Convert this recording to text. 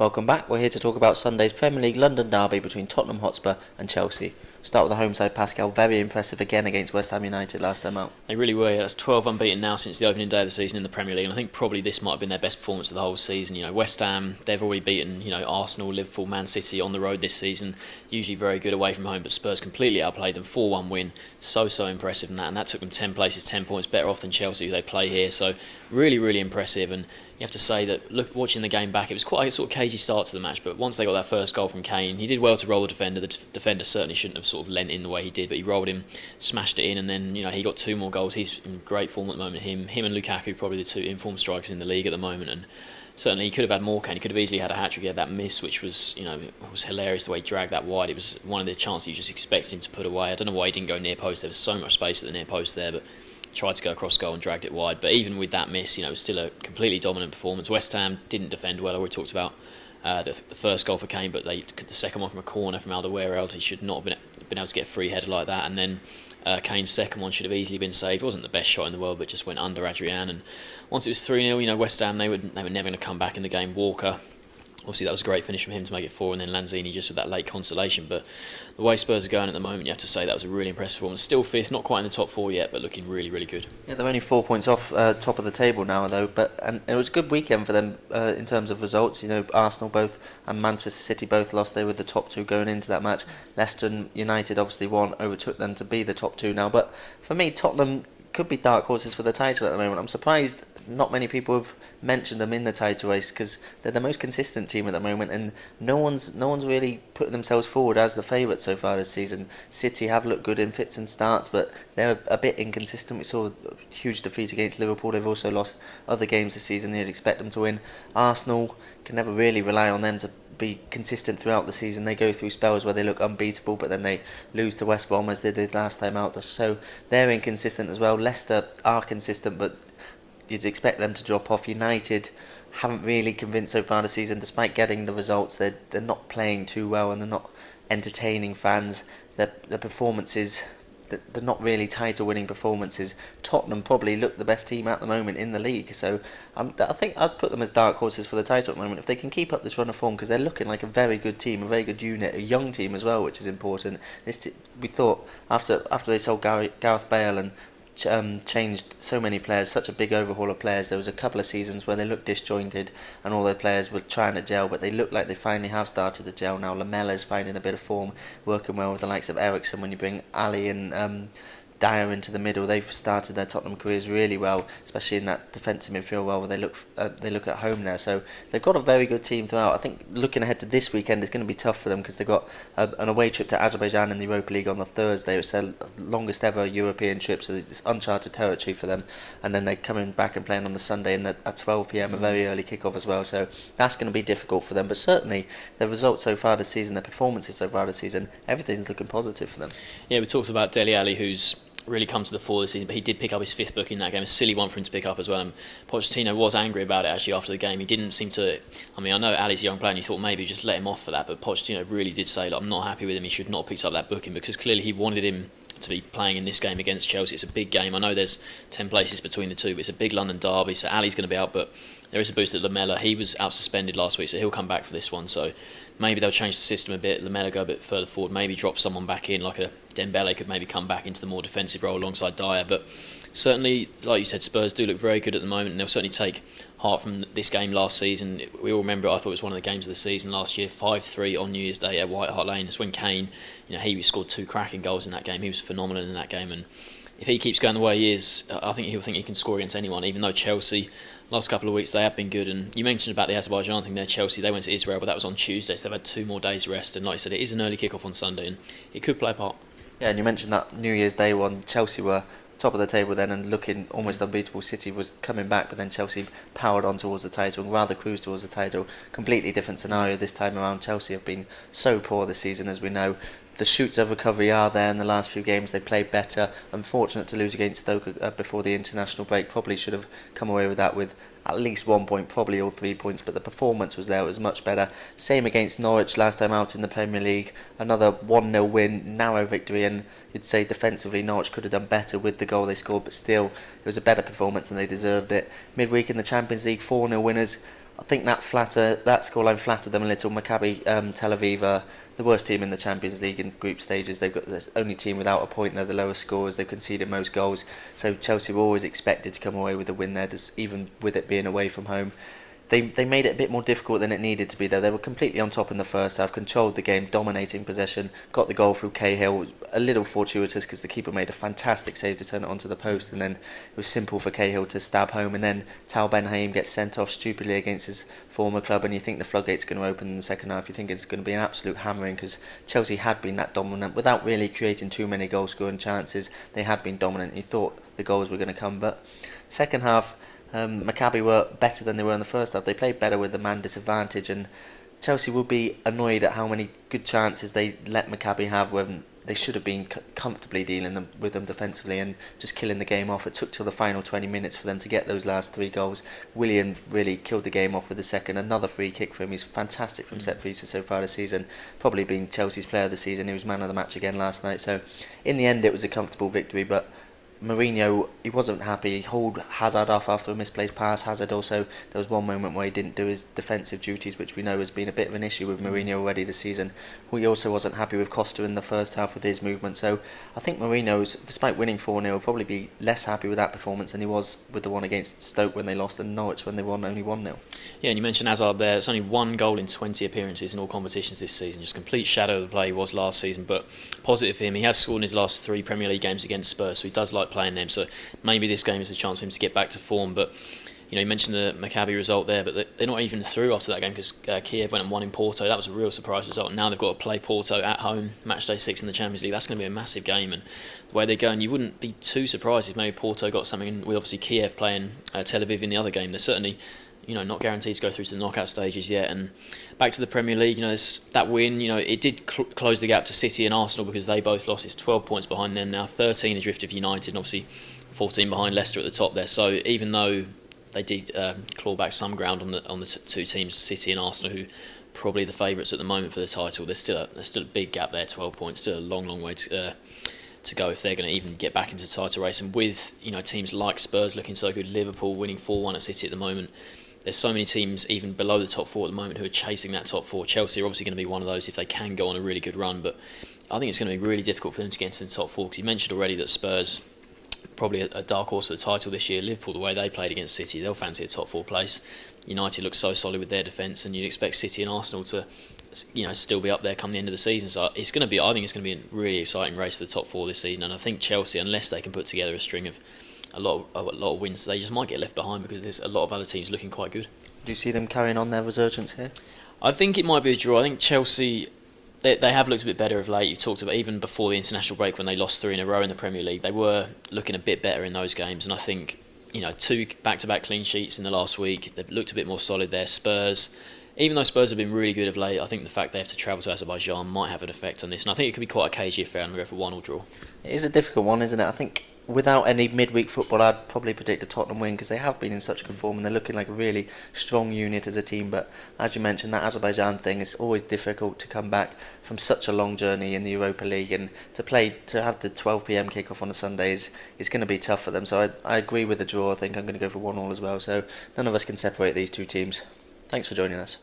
Welcome back. We're here to talk about Sunday's Premier League London derby between Tottenham Hotspur and Chelsea. Start with the home side, Pascal. Very impressive again against West Ham United last time out. They really were. That's 12 unbeaten now since the opening day of the season in the Premier League. And I think probably this might have been their best performance of the whole season. West Ham, they've already beaten, Arsenal, Liverpool, Man City on the road this season. Usually very good away from home, but Spurs completely outplayed them. 4-1 win. So impressive in that. And that took them 10 places, 10 points better off than Chelsea, who they play here. So really impressive. And you have to say that watching the game back, it was quite a sort of cagey start to the match, but once they got that first goal from Kane, he did well to roll the defender. The defender certainly shouldn't have sort of lent in the way he did, but he rolled him, smashed it in, and then he got two more goals. He's in great form at the moment. Him and Lukaku probably the two informed strikers in the league at the moment, and certainly he could have had more. Kane, he could have easily had a hat trick. He had that miss, which was was hilarious the way he dragged that wide. It was one of the chances you just expected him to put away. I don't know why he didn't go near post. There was so much space at the near post there, but tried to go across goal and dragged it wide. But even with that miss, it was still a completely dominant performance. West Ham didn't defend well. I already talked about the first goal for Kane, but the second one from a corner from Alderweireld, he should not have been able to get a free header like that. And then Kane's second one should have easily been saved. It wasn't the best shot in the world, but just went under Adrian. And once it was 3-0, West Ham, they were never going to come back in the game. Walker, obviously that was a great finish from him to make it 4, and then Lanzini just with that late consolation. But the way Spurs are going at the moment, you have to say that was a really impressive performance. Still fifth, not quite in the top 4 yet, but looking really good. Yeah, they're only 4 points off top of the table now, though. And it was a good weekend for them in terms of results. Arsenal both and Manchester City both lost. They were the top two going into that match. Leicester United obviously won, overtook them to be the top two now. But for me, Tottenham could be dark horses for the title at the moment. I'm surprised not many people have mentioned them in the title race because they're the most consistent team at the moment, and no one's really putting themselves forward as the favourites so far this season. City have looked good in fits and starts, but they're a bit inconsistent. We saw a huge defeat against Liverpool. They've also lost other games this season you'd expect them to win. Arsenal can never really rely on them to be consistent throughout the season. They go through spells where they look unbeatable, but then they lose to West Brom as they did last time out, so they're inconsistent as well. Leicester are consistent, but you'd expect them to drop off. United haven't really convinced so far this season, despite getting the results. They're not playing too well, and they're not entertaining fans. Their performances, they're not really title-winning performances. Tottenham probably look the best team at the moment in the league, so I think I'd put them as dark horses for the title at the moment if they can keep up this run of form, because they're looking like a very good team, a very good unit, a young team as well, which is important. We thought after they sold Gareth Bale and changed so many players, such a big overhaul of players. There was a couple of seasons where they looked disjointed and all their players were trying to gel, but they look like they finally have started to gel now. Lamella's finding a bit of form, working well with the likes of Eriksen. When you bring Ali and Dyer into the middle, they've started their Tottenham careers really well, especially in that defensive midfield role where they look at home there. So they've got a very good team throughout. I think looking ahead to this weekend, it's going to be tough for them because they've got an away trip to Azerbaijan in the Europa League on the Thursday. It's their longest ever European trip, so it's uncharted territory for them. And then they're coming back and playing on the Sunday at 12 p.m, a very early kickoff as well. So that's going to be difficult for them. But certainly their results so far this season, their performances so far this season, everything's looking positive for them. Yeah, we talked about Dele Alli, who's really come to the fore this season, but he did pick up his 5th book in that game. A silly one for him to pick up as well, and Pochettino was angry about it actually after the game. He didn't seem to, I know Ali's a young player and he thought maybe just let him off for that, but Pochettino really did say, I'm not happy with him, he should not have picked up that booking, because clearly he wanted him to be playing in this game against Chelsea. It's a big game. I know there's 10 places between the two, but it's a big London derby, so Ali's going to be out, but there is a boost at Lamela. He was out suspended last week, so he'll come back for this one. So maybe they'll change the system a bit. Lamela go a bit further forward, maybe drop someone back in, like a Dembele could maybe come back into the more defensive role alongside Dyer. But certainly, like you said, Spurs do look very good at the moment, and they'll certainly take heart from this game last season. We all remember, I thought it was one of the games of the season last year, 5-3 on New Year's Day at White Hart Lane. It's when Kane, he scored 2 cracking goals in that game. He was phenomenal in that game, and if he keeps going the way he is, I think he'll think he can score against anyone, even though Chelsea, last couple of weeks, they have been good. And you mentioned about the Azerbaijan thing there, Chelsea, they went to Israel, but that was on Tuesday, so they've had 2 more days rest. And like I said, it is an early kick-off on Sunday, and it could play a part. Yeah, and you mentioned that New Year's Day one, Chelsea were top of the table then and looking almost unbeatable. City was coming back, but then Chelsea powered on towards the title and rather cruised towards the title. Completely different scenario this time around. Chelsea have been so poor this season, as we know. The shoots of recovery are there in the last few games. They played better. Unfortunate to lose against Stoke before the international break. Probably should have come away with that with at least 1 point, probably all 3 points, but the performance was there, it was much better. Same against Norwich last time out in the Premier League, another 1-0 win, narrow victory, and you'd say defensively Norwich could have done better with the goal they scored, but still it was a better performance and they deserved it. Midweek in the Champions League, 4-0 winners. I think that scoreline flattered them a little. Maccabi Tel Aviv are the worst team in the Champions League in group stages. They've got the only team without a point. They're the lowest scorers. They've conceded most goals. So Chelsea were always expected to come away with a win there, even with it being away from home. They made it a bit more difficult than it needed to be, though. They were completely on top in the first half, controlled the game, dominating possession, got the goal through Cahill. A little fortuitous because the keeper made a fantastic save to turn it onto the post, and then it was simple for Cahill to stab home, and then Tal Ben Haim gets sent off stupidly against his former club, and you think the floodgates are going to open in the second half. You think it's going to be an absolute hammering because Chelsea had been that dominant without really creating too many goal-scoring chances. They had been dominant. You thought the goals were going to come, but second half, Maccabi were better than they were in the first half. They played better with the man disadvantage, and Chelsea will be annoyed at how many good chances they let Maccabi have when they should have been comfortably dealing with them defensively and just killing the game off. It took till the final 20 minutes for them to get those last 3 goals. Willian really killed the game off with the second. Another free kick for him. He's fantastic from set pieces so far this season. Probably been Chelsea's player of the season. He was man of the match again last night. So in the end it was a comfortable victory, but Mourinho, he wasn't happy. He hauled Hazard off after a misplaced pass. Hazard also, there was one moment where he didn't do his defensive duties, which we know has been a bit of an issue with Mourinho already this season. He also wasn't happy with Costa in the first half with his movement. So I think Mourinho's, despite winning 4-0, will probably be less happy with that performance than he was with the one against Stoke when they lost and Norwich when they won only 1-0. Yeah, and you mentioned Hazard there. It's only 1 goal in 20 appearances in all competitions this season. Just complete shadow of the play he was last season, but positive for him. He has scored in his last 3 Premier League games against Spurs, so he does like playing them. So maybe this game is a chance for him to get back to form. But you mentioned the Maccabi result there, but they're not even through after that game because Kiev went and won in Porto. That was a real surprise result. And now they've got to play Porto at home, Matchday 6 in the Champions League. That's going to be a massive game, and the way they're going, you wouldn't be too surprised if maybe Porto got something with obviously Kiev playing Tel Aviv in the other game. They're certainly not guaranteed to go through to the knockout stages yet. And back to the Premier League, that win, it did close the gap to City and Arsenal because they both lost. It's 12 points behind them now, 13 adrift of United, and obviously 14 behind Leicester at the top there. So even though they did claw back some ground on the 2 teams, City and Arsenal, who probably the favourites at the moment for the title, there's still a big gap there. 12 points, still a long way to go if they're going to even get back into the title race. And with teams like Spurs looking so good, Liverpool winning 4-1 at City at the moment, there's so many teams even below the top 4 at the moment who are chasing that top 4. Chelsea are obviously going to be one of those if they can go on a really good run, but I think it's going to be really difficult for them to get into the top 4 because you mentioned already that Spurs probably a dark horse for the title this year. Liverpool, the way they played against City, they'll fancy a top 4 place. United looks so solid with their defence, and you'd expect City and Arsenal to still be up there come the end of the season. So I think it's going to be a really exciting race for the top 4 this season, and I think Chelsea, unless they can put together a string of a lot of wins, they just might get left behind because there's a lot of other teams looking quite good. Do you see them carrying on their resurgence here? I think it might be a draw. I think Chelsea, they have looked a bit better of late. You talked about even before the international break when they lost 3 in a row in the Premier League, they were looking a bit better in those games, and I think 2 back-to-back clean sheets in the last week, they've looked a bit more solid there. Spurs, even though Spurs have been really good of late, I think the fact they have to travel to Azerbaijan might have an effect on this, and I think it could be quite a cagey affair and we'll go for 1-1 draw. It is a difficult one, isn't it? I think without any midweek football, I'd probably predict a Tottenham win because they have been in such good form and they're looking like a really strong unit as a team. But as you mentioned, that Azerbaijan thing, it's always difficult to come back from such a long journey in the Europa League, and to have the 12 p.m. kickoff on a Sunday is going to be tough for them. So I agree with the draw. I think I'm going to go for 1-1 as well. So none of us can separate these 2 teams. Thanks for joining us.